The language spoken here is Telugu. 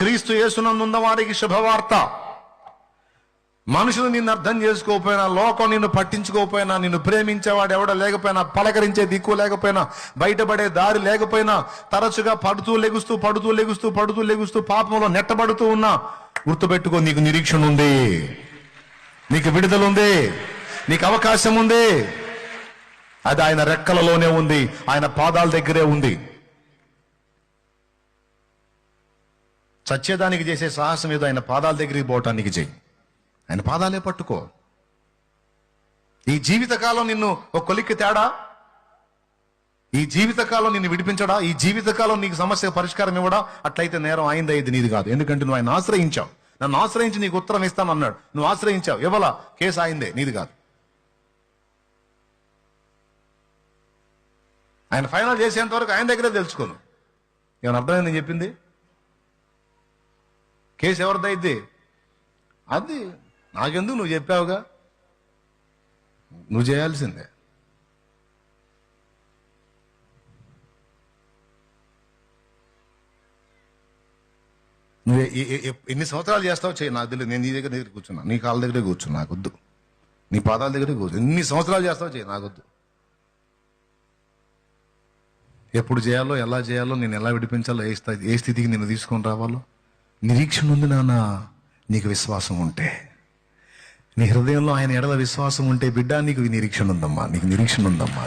క్రీస్తు యేసునందున్న వారికి శుభవార్త. మనుషులు నిన్ను అర్థం చేసుకోకపోయినా, లోకం నిన్ను పట్టించుకోకపోయినా, నిన్ను ప్రేమించేవాడు ఎవడ లేకపోయినా, పలకరించే దిక్కు లేకపోయినా, బయటపడే దారి లేకపోయినా, తరచుగా పడుతూ లెగుస్తూ పాపంలో నెట్టబడుతూ ఉన్నా, గుర్తుపెట్టుకో, నీకు నిరీక్షణ ఉంది, నీకు విడుదల ఉంది, నీకు అవకాశం ఉంది. అది ఆయన రెక్కలలోనే ఉంది, ఆయన పాదాల దగ్గరే ఉంది. సత్యదానికి చేసే సాహసం ఏదో ఆయన పాదాల దగ్గరికి పోవటానికి చేయి. ఆయన పాదాలే పట్టుకో. ఈ జీవితకాలం నిన్ను ఒక కొలిక్కి తేడా, ఈ జీవితకాలం నిన్ను విడిపించడా, ఈ జీవితకాలం నీకు సమస్య పరిష్కారం ఇవ్వడా? అట్లయితే నేరం అయింది, ఇది నీది కాదు. ఎందుకంటే నువ్వు ఆయన ఆశ్రయించావు. నన్ను ఆశ్రయించి నీకు ఉత్తరం ఇస్తాను అన్నాడు. నువ్వు ఆశ్రయించావు, ఇవ్వలా, కేసు అయిందే, నీది కాదు. ఆయన ఫైనల్ చేసేంత వరకు ఆయన దగ్గరే తెలుసుకోను. ఏమైనా అర్థమైంది నేను చెప్పింది? కేసు ఎవరిదైద్ది? అది నాకెందుకు, నువ్వు చెప్పావుగా, నువ్వు చేయాల్సిందే. నువ్వు ఎన్ని సంవత్సరాలు చేస్తావు చేయి, నాకు తెలియదు. నేను నీ దగ్గర కూర్చున్నా, నీ కాళ్ళ దగ్గరే కూర్చున్నా, నాకొద్దు. నీ పాదాల దగ్గరే కూర్చు. ఎన్ని సంవత్సరాలు చేస్తావు చేయి, నాకొద్దు. ఎప్పుడు చేయాలో, ఎలా చేయాలో, నేను ఎలా విడిపించాలో, ఏ స్థితికి నేను తీసుకొని రావాలో నిరీక్షణ ఉంది నాన్న. నీకు విశ్వాసం ఉంటే, నీ హృదయంలో ఆయన ఎడల విశ్వాసం ఉంటే, బిడ్డ, నీకు నిరీక్షణ ఉందమ్మా, నీకు నిరీక్షణ ఉందమ్మా.